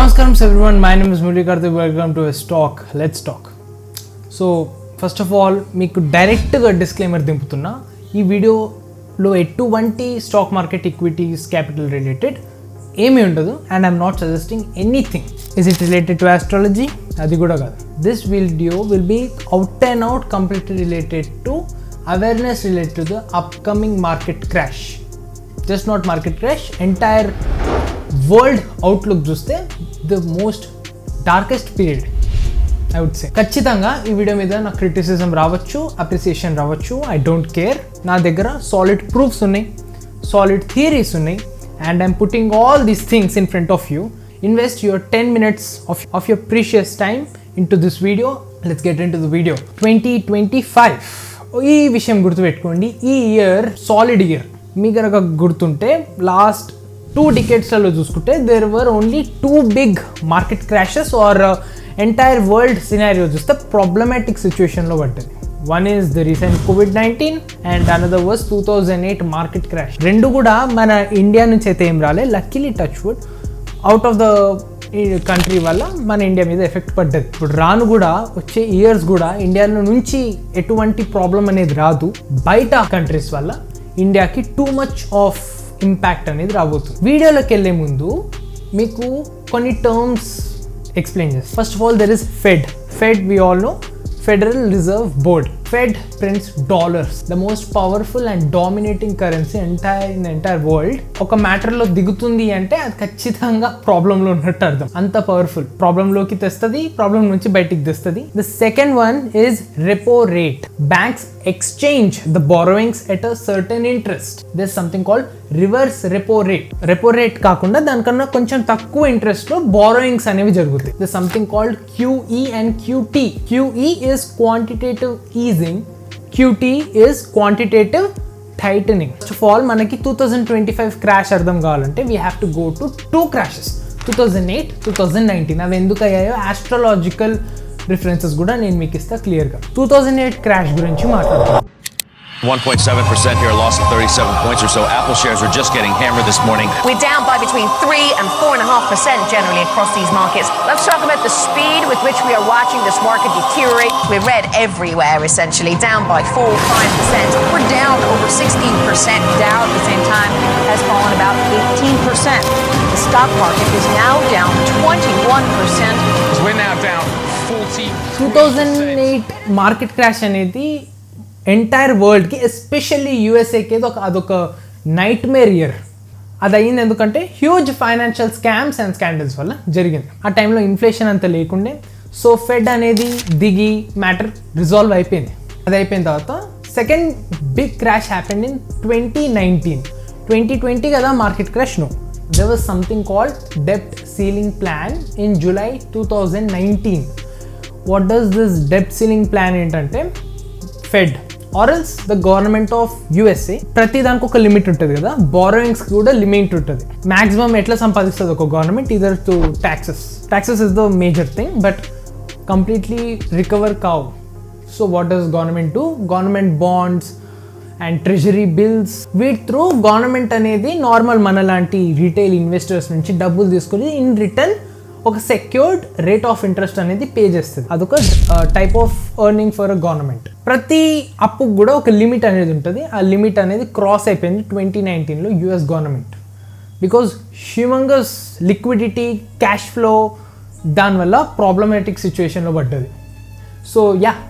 Namaskaram everyone, my name is Multilateral. Welcome to STalk. Let's talk. So first of all, మీకు డైరెక్ట్గా disclaimer దింపుతున్నా. ఈ వీడియోలో ఎటువంటి stock market equities capital related ఏమీ ఉండదు and I'm not suggesting anything. Is it related to astrology? అది కూడా కాదు. This video will be out and out completely related to awareness related to the upcoming market crash. Just not market crash, entire world outlook చూస్తే the most darkest period I would say. ఖచ్చితంగా ఈ video మీద నాకు criticism రావచ్చు, appreciation రావచ్చు, I don't care. నా దగ్గర solid proofs ఉన్నాయి, సాలిడ్ థియరీస్ ఉన్నాయి and I'm putting all these things in front of you. Invest your 10 minutes of your precious time into this video. Let's get into the video. 2025 ఈ విషయం గుర్తుపెట్టుకోండి. ఈ year solid year. మీ కనుక గుర్తుంటే last 2 decades-లలో చూసుకుంటే there were only 2 big market crashes or entire world scenario చూస్తే problematic situationలో పడ్డది. One is the recent COVID-19 and another was 2008 market crash. రెండు కూడా మన ఇండియా నుంచి అయితే ఏం రాలే. Luckily touch wood out of the country వల్ల మన ఇండియా మీద ఎఫెక్ట్ పడ్డది. ఇప్పుడు రాను కూడా వచ్చే ఇయర్స్ కూడా ఇండియాలో నుంచి ఎటువంటి ప్రాబ్లం అనేది రాదు. బయట కంట్రీస్ వల్ల ఇండియాకి టూ మచ్ ఆఫ్ ఇంపాక్ట్ అనేది రాబోతుంది. వీడియోలోకి వెళ్ళే ముందు మీకు కొన్ని టర్మ్స్ ఎక్స్ప్లెయిన్ చేస్తాను. First of all there is Fed. Fed we all know, Federal Reserve Board. Fed prints dollars, the most powerful and dominating currency in entire world. ఒక మ్యాటర్లో దిగుతుంది అంటే అది ఖచ్చితంగా ప్రాబ్లంలో ఉన్నట్టు అర్థం. అంత పవర్ఫుల్. ప్రాబ్లంలోకి తెస్తుంది, ప్రాబ్లం నుంచి బయటికి తెస్తుంది. The second one is repo rate. Banks exchange the borrowings at a certain interest. This something called reverse repo rate. Repo rate కాకుండా దానికన్నా కొంచెం తక్కువ ఇంట్రెస్ట్ లో బారోయింగ్స్ అనేవి జరుగుతాయి. This something called QE and QT. QE is quantitative easing, QT is quantitative tightening. First of all, మనకి 2025 crash అర్థం కావాలంటే we have to go to 2 crashes, 2008, 2019. అవి ఎందుకు అయ్యాయో ఆస్ట్రాలజికల్ రిఫరెన్సెస్ కూడా నేను మీకు ఇస్తా క్లియర్గా. 2008 క్రాష్ గురించి మాట్లాడుతాను. 1.7% here, a loss of 37 points or so. Apple shares are just getting hammered this morning. We're down by between 3 and 4.5% generally across these markets. Let's talk about the speed with which we are watching this market deteriorate. We're red everywhere, essentially, down by 4-5%. We're down over 16%. Dow at the same time has fallen about 18%. The stock market is now down 21%. We're now down 40%. 2008 market crash అనేది entire వరల్డ్కి, especially యూఎస్ఏకి అదొక night Meyer year. అది అయ్యింది ఎందుకంటే huge financial scams and scandals వల్ల జరిగింది. ఆ టైంలో inflation అంత లేకుండే. సో ఫెడ్ అనేది దిగి మ్యాటర్ రిజాల్వ్ అయిపోయింది. అది అయిపోయిన తర్వాత second big crash happened in 2019. 2020 కదా market crash. No, there was something called debt ceiling plan in July 2019. What does this debt ceiling plan ఏంటంటే, fed or else the government of USA ప్రతి దానికి ఒక limit ఉంటుంది కదా, బారోయింగ్స్కి కూడా limit ఉంటుంది. Maximum ఎట్లా సంపాదిస్తుంది ఒక government? Either to taxes is the major thing, but completely recover కావు. So what does government do? Government bonds and treasury bills, వీటి త్రూ గవర్నమెంట్ అనేది నార్మల్ మనలాంటి రీటైల్ ఇన్వెస్టర్స్ నుంచి డబ్బులు తీసుకొని ఇన్ రిటర్న్ ఒక సెక్యూర్డ్ రేట్ ఆఫ్ ఇంట్రెస్ట్ అనేది pay చేస్తుంది. అదొక type of earning for a government. ప్రతి అప్పుకు కూడా ఒక లిమిట్ అనేది ఉంటుంది. ఆ లిమిట్ అనేది క్రాస్ అయిపోయింది 2019లో US government. Because humongous liquidity, cash flow, దానివల్ల ప్రాబ్లమాటిక్ సిచ్యువేషన్లో పడ్డది. సో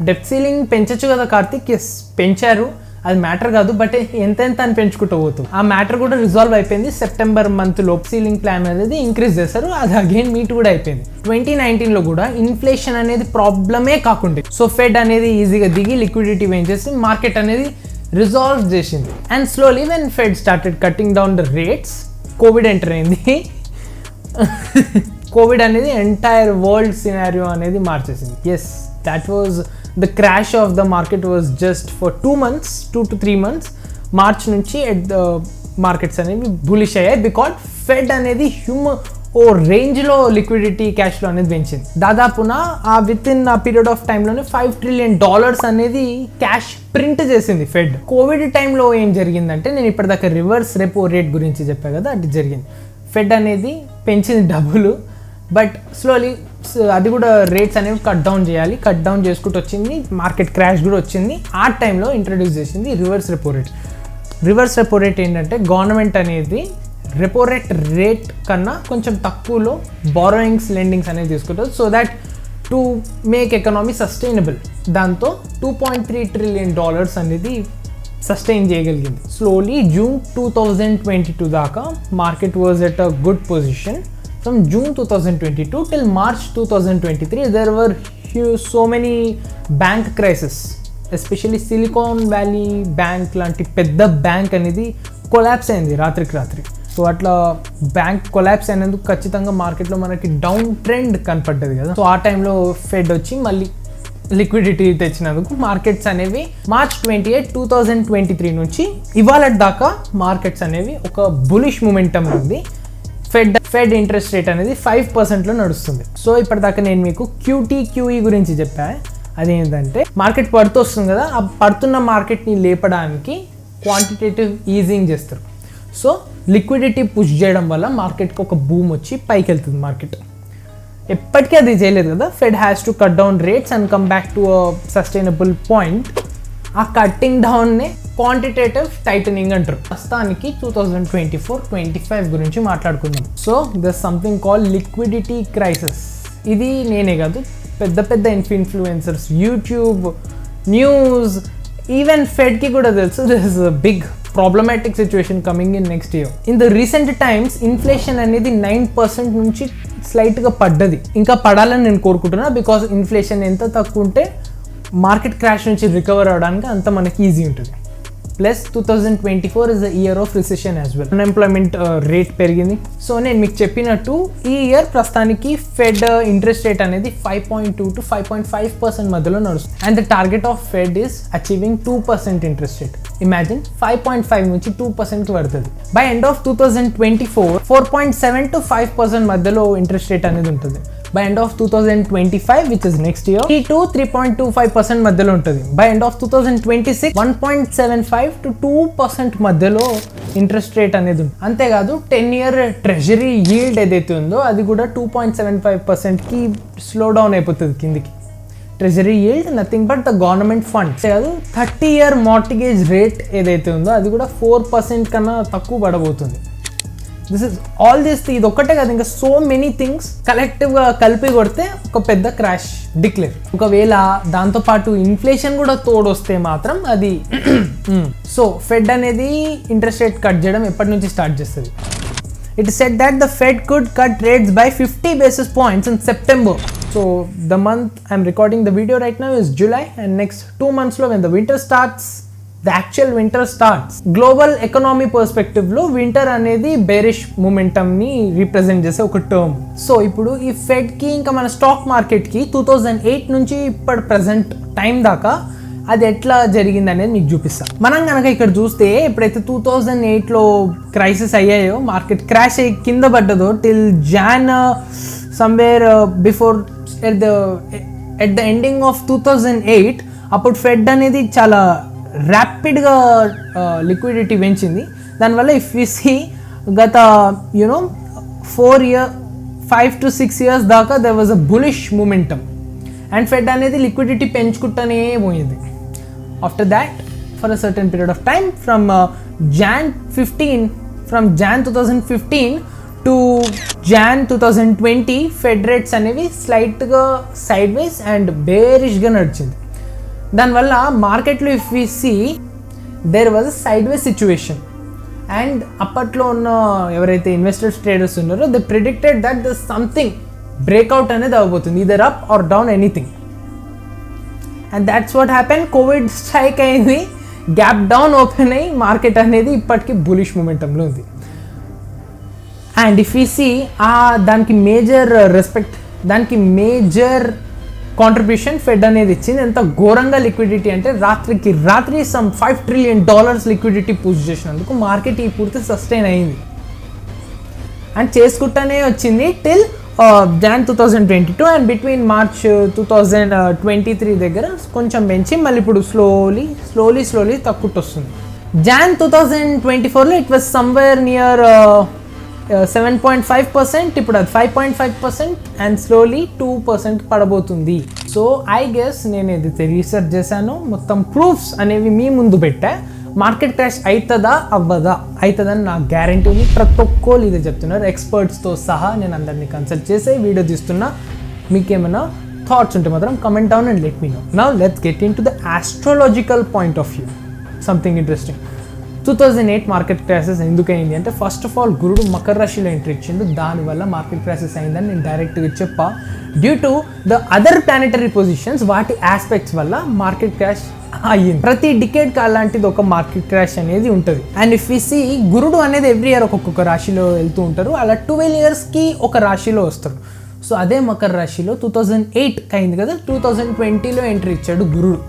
డెప్ట్ సీలింగ్ పెంచచ్చు కదా కార్తిక్? ఎస్, పెంచారు. అది మ్యాటర్ కాదు, బట్ ఎంత అని పెంచుకుంటూ పోతుంది. ఆ మ్యాటర్ కూడా రిజాల్వ్ అయిపోయింది. సెప్టెంబర్ మంత్లో సీలింగ్ ప్లాన్ అనేది ఇంక్రీజ్ చేశారు. అది అగైన్ మీట్ కూడా అయిపోయింది. 2019లో కూడా ఇన్ఫ్లేషన్ అనేది ప్రాబ్లమే కాకుండా సో ఫెడ్ అనేది ఈజీగా దిగి లిక్విడిటీ పెంచేసి మార్కెట్ అనేది రిజాల్వ్ చేసింది. And slowly when Fed started cutting down the rates, COVID enter అయింది. కోవిడ్ అనేది ఎంటైర్ వరల్డ్ సినారియో అనేది మార్చేసింది. Yes, that was the crash of the market was just for 2 months, 2 to 3 months. March నుంచి markets అనేవి bullish అయ్యాయి because fed అనేది ఓ రేంజ్లో liquidity, cash flow అనేది పెంచింది. దాదాపున ఆ విత్ ఇన్ ఆ పీరియడ్ ఆఫ్ టైంలోనే $5 trillion అనేది క్యాష్ ప్రింట్ చేసింది ఫెడ్. కోవిడ్ టైంలో ఏం జరిగిందంటే, నేను ఇప్పటిదాకా రివర్స్ రెపో రేట్ గురించి చెప్పాను కదా, అది జరిగింది. ఫెడ్ అనేది పెంచింది డబ్బులు, బట్ స్లోలీ అది కూడా రేట్స్ అనేవి కట్ డౌన్ చేసుకుంటూ వచ్చింది. మార్కెట్ క్రాష్ కూడా వచ్చింది. ఆ టైంలో ఇంట్రడ్యూస్ చేసింది రివర్స్ రెపో రేట్ ఏంటంటే గవర్నమెంట్ అనేది రెపో రేట్ కన్నా కొంచెం తక్కువలో బారోయింగ్స్ లెండింగ్స్ అనేది తీసుకుంటుంది so that to make economy sustainable. దాంతో $2.3 trillion అనేది సస్టైన్ చేయగలిగింది. స్లోలీ జూన్ 2022 దాకా market was at a good position. From June 2022 till March 2023, there were so many bank crises, especially Silicon Valley Bank లాంటి పెద్ద bank అనేది collapse అయింది రాత్రికి. So అట్లా బ్యాంక్ కొలాప్స్ అయినందుకు ఖచ్చితంగా మార్కెట్లో మనకి డౌన్ ట్రెండ్ కనపడ్డది కదా. సో ఆ టైంలో ఫెడ్ వచ్చి మళ్ళీ లిక్విడిటీ తెచ్చినందుకు మార్కెట్స్ అనేవి March 28, 2023 నుంచి ఇవాళ దాకా మార్కెట్స్ అనేవి ఒక బులిష్ మూమెంటం ఉంది. ఫెడ్ ఇంట్రెస్ట్ రేట్ అనేది 5%లో నడుస్తుంది. సో ఇప్పటిదాకా నేను మీకు QE గురించి చెప్పాను. అదేంటంటే మార్కెట్ పడుతూ వస్తుంది కదా, ఆ పడుతున్న మార్కెట్ని లేపడానికి క్వాంటిటేటివ్ ఈజింగ్ చేస్తారు. సో లిక్విడిటీ పుష్ చేయడం వల్ల మార్కెట్కి ఒక బూమ్ వచ్చి పైకి వెళ్తుంది. మార్కెట్ ఎప్పటికీ అది చేయలేదు కదా. Fed has to cut down rates and come back to a sustainable point. ఆ కట్టింగ్ డౌన్నే క్వాంటిటేటివ్ టైటనింగ్ అంటారు. ప్రస్తుతానికి 2024-25 గురించి మాట్లాడుకుందాం. So there something call liquidity crisis. ఇది నేనే కాదు, పెద్ద ఇన్ఫ్లుయెన్సర్స్, యూట్యూబ్, న్యూస్, ఈవెన్ ఫెడ్కి కూడా తెలుసు this is a big problematic situation coming in next year. In the recent times inflation అనేది 9% నుంచి స్లైట్గా పడ్డది. ఇంకా పడాలని నేను కోరుకుంటున్నా. బికాస్ ఇన్ఫ్లేషన్ ఎంత తక్కువ ఉంటే మార్కెట్ క్రాష్ నుంచి రికవర్ అవడానికి అంత మనకి ఈజీ ఉంటుంది. Plus 2024 is the year of recession as well. Unemployment rate పెరిగింది. సో నేను మీకు చెప్పినట్టు ఈ ఇయర్ ప్రస్తుతానికి ఫెడ్ ఇంట్రెస్ట్ రేట్ అనేది 5.2 to 5.5% మధ్యలో నడుస్తుంది. And the target of fed is achieving 2% interest rate. Imagine 5.5 నుంచి 2%కి పడుతుంది. బై ఎండ్ ఆఫ్ 2024 4.7 to 5% మధ్యలో ఇంట్రెస్ట్ రేట్ అనేది ఉంటుంది. By end of 2025, which is next year, 3 to 3.25% మధ్యలో ఉంటుంది. By end of 2026, 1.75 to 2% మధ్యలో ఇంట్రెస్ట్ రేట్ అనేది ఉంది. అంతేకాదు 10-year ట్రెజరీ yield ఏదైతే ఉందో అది కూడా 2.75%కి స్లో డౌన్ అయిపోతుంది కిందికి. Treasury yield nothing but the government fund. కాదు 30-year మార్టిగేజ్ రేట్ ఏదైతే ఉందో అది కూడా 4% కన్నా తక్కువ పడబోతుంది. ఇది ఒక్కటే కాదు, ఇంకా సో మెనీ థింగ్స్ కలెక్టివ్గా కలిపి కొడితే ఒక పెద్ద క్రాష్ డిక్లేర్. ఒకవేళ దాంతోపాటు ఇన్ఫ్లేషన్ కూడా తోడొస్తే మాత్రం అది సో ఫెడ్ అనేది ఇంట్రెస్ట్ రేట్ కట్ చేయడం ఎప్పటి నుంచి స్టార్ట్ చేస్తుంది. It said that the fed could cut rates by 50 basis points in September. So the month I'm recording the video right now is July, and next 2 months లో when the winter starts, the actual winter starts. Global economy perspective లో winter అనేది bearish momentum ని represent చేసే ఒక term. So ఇప్పుడు ఈ fed కి ఇంకా మన స్టాక్ మార్కెట్ కి 2008 నుంచి ఇప్పటి ప్రెసెంట్ టైం దాకా అది ఎట్లా జరిగింది అనేది మీకు చూపిస్తాం. మనం కనుక ఇక్కడ చూస్తే ఎప్పుడైతే 2008లో క్రైసిస్ అయ్యాయో, మార్కెట్ క్రాష్ అయ్యి కింద పడ్డదో, till Jan somewhere before at the ending of 2008 అప్పుడు ఫెడ్ అనేది చాలా ర్యాపిడ్గా లిక్విడిటీ పెంచింది. దానివల్ల ఇఫ్ యూ సీ గత 5 to 6 years దాకా there was a bullish momentum and Fed అనేది లిక్విడిటీ పెంచుకుంటూనే పోయింది. After that for a certain period of time from Jan 2015 to Jan 2020 Fed rates అనేవి స్లైట్గా సైడ్ వైజ్ అండ్ బేరిష్గా నడిచింది. దానివల్ల మార్కెట్లో if we see there was a side way situation. And అప్పట్లో ఉన్న ఎవరైతే ఇన్వెస్టర్స్, ట్రేడర్స్ ఉన్నారో they predicted that the something breakout అనేది అవ్వబోతుంది, either up or down anything. And that's what happen. Covid strike అయింది, గ్యాప్ డౌన్ ఓపెన్ అయ్యి market అనేది ఇప్పటికీ బులిష్ మూమెంటంలో ఉంది. అండ్ ఇఫ్ యూ సీ దానికి మేజర్ కాంట్రిబ్యూషన్ ఫెడ్ అనేది ఇచ్చింది. ఎంత ఘోరంగా లిక్విడిటీ అంటే రాత్రి సమ్ $5 trillion లిక్విడిటీ పుష్ చేసినందుకు మార్కెట్ ఈ పూర్తి సస్టైన్ అయింది అండ్ చేసుకుంటానే వచ్చింది till Jan 2022 and between March 2023 దగ్గర కొంచెం పెంచి మళ్ళీ ఇప్పుడు స్లోలీ తక్కువ వస్తుంది. Jan 2024లో ఇట్ వాజ్ సమ్వేర్ నియర్ 7.5%, ఇప్పుడు అది 5.5% అండ్ స్లోలీ 2% పడబోతుంది. సో ఐ గెస్ నేను ఏదైతే రీసెర్చ్ చేశానో మొత్తం ప్రూఫ్స్ అనేవి మీ ముందు పెట్టా. మార్కెట్ క్రాష్ అవుతుందా అవ్వదా, అవుతుందని నాకు గ్యారంటీ ఉంది. ప్రతి ఒక్కళ్ళు ఇదే చెప్తున్నారు, ఎక్స్పర్ట్స్తో సహా. నేను అందరినీ కన్సల్ట్ చేసే వీడియో తీస్తున్నా. మీకేమైనా థాట్స్ ఉంటే మాత్రం comment down and let me know. Now let's get into the astrological point of view. Something interesting. 2008 market crashes ఎందుకైంది అంటే, ఫస్ట్ ఆఫ్ ఆల్ గురుడు మకర రాశిలో ఎంట్రీ ఇచ్చిండు, దానివల్ల మార్కెట్ క్రాషెస్ అయిందని నేను డైరెక్ట్గా చెప్పా. Due to the other planetary positions, వాటి ఆస్పెక్ట్స్ వల్ల మార్కెట్ క్రాష్ అయ్యింది. ప్రతి డికేడ్కి అలాంటిది ఒక మార్కెట్ క్రాష్ అనేది ఉంటుంది. అండ్ ఇఫ్ వి సీ, గురుడు అనేది ఎవ్రీ ఇయర్ ఒక్కొక్క రాశిలో వెళ్తూ ఉంటారు. అలా 12 yearsకి ఒక రాశిలో వస్తారు. సో అదే మకర రాశిలో 2008 అయింది కదా, 2020లో ఎంట్రీ ఇచ్చాడు గురుడు.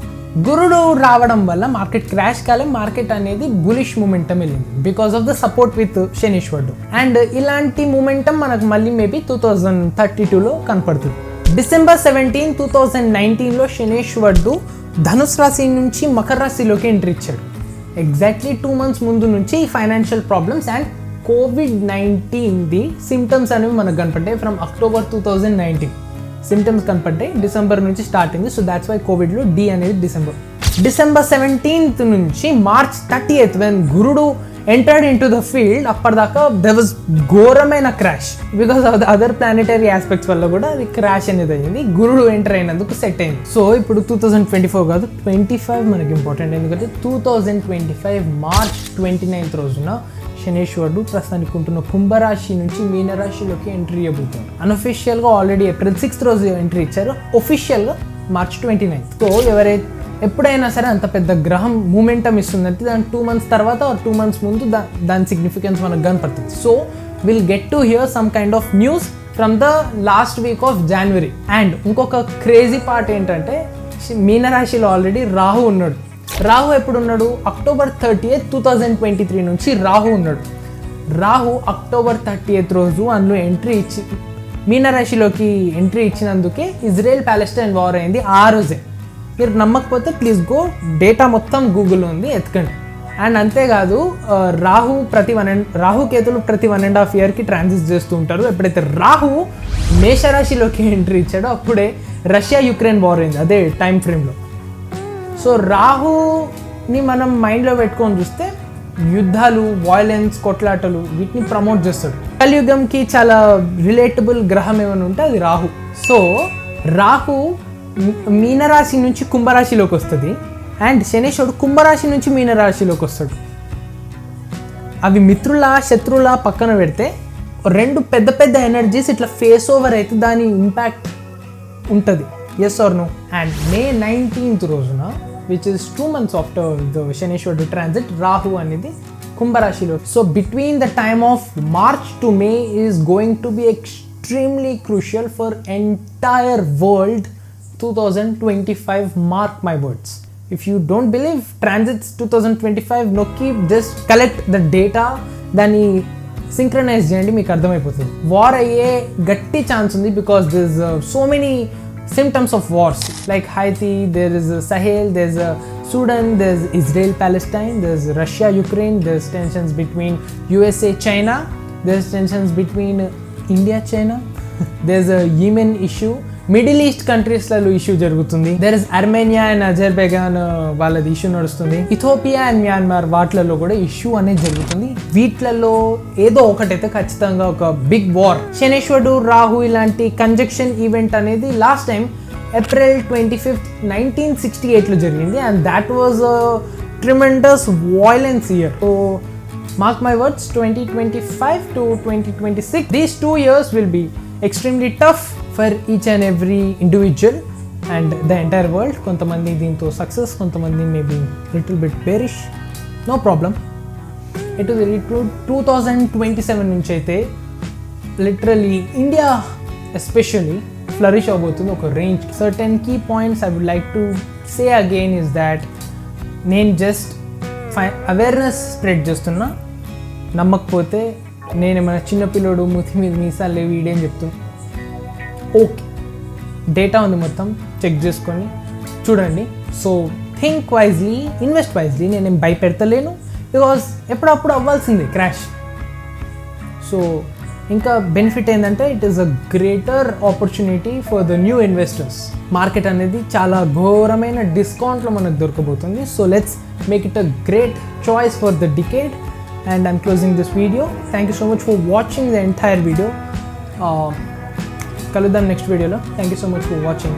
గురుడు రావడం వల్ల మార్కెట్ క్రాష్ కాలే, మార్కెట్ అనేది బులిష్ మూమెంటం వెళ్ళింది because of the support with శనీశ్వరుడు. అండ్ ఇలాంటి మూమెంటం మనకు మళ్ళీ మేబీ 2032లో కనపడుతుంది. December 17, 2019లో శనీశ్వరుడు ధనుసు రాశి నుంచి మకర రాశిలోకి ఎంట్రీ ఇచ్చాడు. ఎగ్జాక్ట్లీ 2 months ముందు నుంచి ఫైనాన్షియల్ ప్రాబ్లమ్స్ అండ్ COVID-19ది సిమ్టమ్స్ అనేవి మనకు కనపడ్డాయి. ఫ్రమ్ అక్టోబర్ 2019 సిమ్టమ్స్ కనపడ్డాయి, డిసెంబర్ నుంచి స్టార్ట్ అయింది. సో దాట్స్ వై కోవిడ్లో డి అనేది December 17th నుంచి March 30th వెన్ గురుడు entered in to the field, అప్పటిదాకా దెర్ వాజ్ ఘోరమైన crash because of the other planetary aspects వల్ల కూడా అది క్రాష్ అనేది అయింది. గురుడు ఎంటర్ అయినందుకు సెట్ అయింది. సో ఇప్పుడు 2024 కాదు, 25 మనకి ఇంపార్టెంట్. ఎందుకంటే 2025 March 29th రోజున శనీశ్వరుడు ప్రస్తుతానికి ఉంటున్న కుంభరాశి నుంచి మీనరాశిలోకి ఎంట్రీ ఇవ్వబోతుంది. అన్అఫిషియల్గా ఆల్రెడీ April 6th రోజు ఎంట్రీ ఇచ్చారు, ఒఫిషియల్గా March 29th. సో ఎప్పుడైనా సరే అంత పెద్ద గ్రహం మూమెంటం ఇస్తుందంటే దాని 2 months తర్వాత 2 months ముందు దాని సిగ్నిఫికెన్స్ మనకు కనపడుతుంది. So will get to hear some kind of news from the last week off January. And ఇంకొక క్రేజీ పార్ట్ ఏంటంటే, మీనరాశిలో ఆల్రెడీ రాహు ఉన్నాడు. రాహు ఎప్పుడు ఉన్నాడు? October 30th, 2023 నుంచి రాహు ఉన్నాడు. రాహు October 30th రోజు అందులో ఎంట్రీ ఇచ్చి మీనరాశిలోకి ఎంట్రీ ఇచ్చినందుకే ఇజ్రాయెల్ ప్యాలెస్టైన్ వార్ అయింది ఆ రోజే. మీరు నమ్మకపోతే ప్లీజ్ గో, డేటా మొత్తం గూగుల్లో ఉంది, ఎత్తుకండి. అండ్ అంతేకాదు రాహు కేతులు ప్రతి 1.5 yearకి ట్రాన్సిట్ చేస్తూ ఉంటారు. ఎప్పుడైతే రాహు మేషరాశిలోకి ఎంట్రీ ఇచ్చాడో అప్పుడే రష్యా యుక్రెయిన్ వార్ అయింది అదే టైం ఫ్రేమ్లో. సో రాహుని మనం మైండ్లో పెట్టుకొని చూస్తే యుద్ధాలు, వాయిలెన్స్, కొట్లాటలు వీటిని ప్రమోట్ చేస్తాడు. కలియుగంకి చాలా రిలేటబుల్ గ్రహం ఏమైనా ఉంటే అది రాహు. సో రాహు మీనరాశి నుంచి కుంభరాశిలోకి వస్తుంది అండ్ శనీశ్వరుడు కుంభరాశి నుంచి మీనరాశిలోకి వస్తాడు. అవి మిత్రుల శత్రువుల పక్కన పెడితే రెండు పెద్ద పెద్ద ఎనర్జీస్ ఇట్లా ఫేస్ ఓవర్ అయితే దాని ఇంపాక్ట్ ఉంటుంది. Yes or no? And May 19th రోజున, which is 2 months after the శనీశ్వరుడు ట్రాన్సిట్, రాహు అనేది కుంభరాశిలో. So between the time of March to May is going to be extremely crucial for entire world 2025. Mark my words. If you don't believe transits 2025, నొక్కి just collect the data, దాన్ని synchronise చేయండి, మీకు అర్థమైపోతుంది. War అయ్యే గట్టి chance ఉంది because there is so many symptoms of wars like Haiti, there is Sahel, there's Sudan, there's Israel Palestine, there's Russia Ukraine, there's tensions between USA China, there's tensions between India China, there's a Yemen issue, middle east కంట్రీస్లలో issue జరుగుతుంది. There is Armenia and Azerbaijan వాళ్ళది issue నడుస్తుంది. Ethiopia and Myanmar వాటిలలో కూడా issue అనేది జరుగుతుంది. వీటిలలో ఏదో ఒకటైతే ఖచ్చితంగా ఒక బిగ్ వార్. శనీశ్వరుడు రాహు ఇలాంటి కంజక్షన్ ఈవెంట్ అనేది లాస్ట్ టైం April 25th, 1968లో జరిగింది and that was tremendous violence year. So mark my words, 2025 to 2026 these 2 years will be extremely tough for each and every individual and the entire world. కొంతమంది దీంతో success, కొంతమంది maybe little bit bearish, no problem. It is 2027 నుంచి అయితే literally India especially flourish అవబోతుంది ఒక range. Certain key points I would like to say again is that నేను just awareness spread చేస్తున్నా. నమ్మకపోతే నేను ఏమైనా చిన్నపిల్లడు మూతి మీద మీసాలు లేవి వీడేం చెప్తున్నా. ఓకే, డేటా ఉంది మొత్తం, చెక్ చేసుకొని చూడండి. So think wisely, invest wisely. నేనేం భయపెడతలేను బికాస్ ఎప్పుడప్పుడు అవ్వాల్సిందే క్రాష్. సో ఇంకా బెనిఫిట్ ఏంటంటే it is a greater opportunity for the new investors. Market అనేది చాలా ఘోరమైన డిస్కౌంట్లో మనకు దొరకబోతుంది. So let's make it a great choice for the decade. And I'm closing this video. Thank you so much for watching the entire video. Kaludam next video lo. Thank you so much for watching.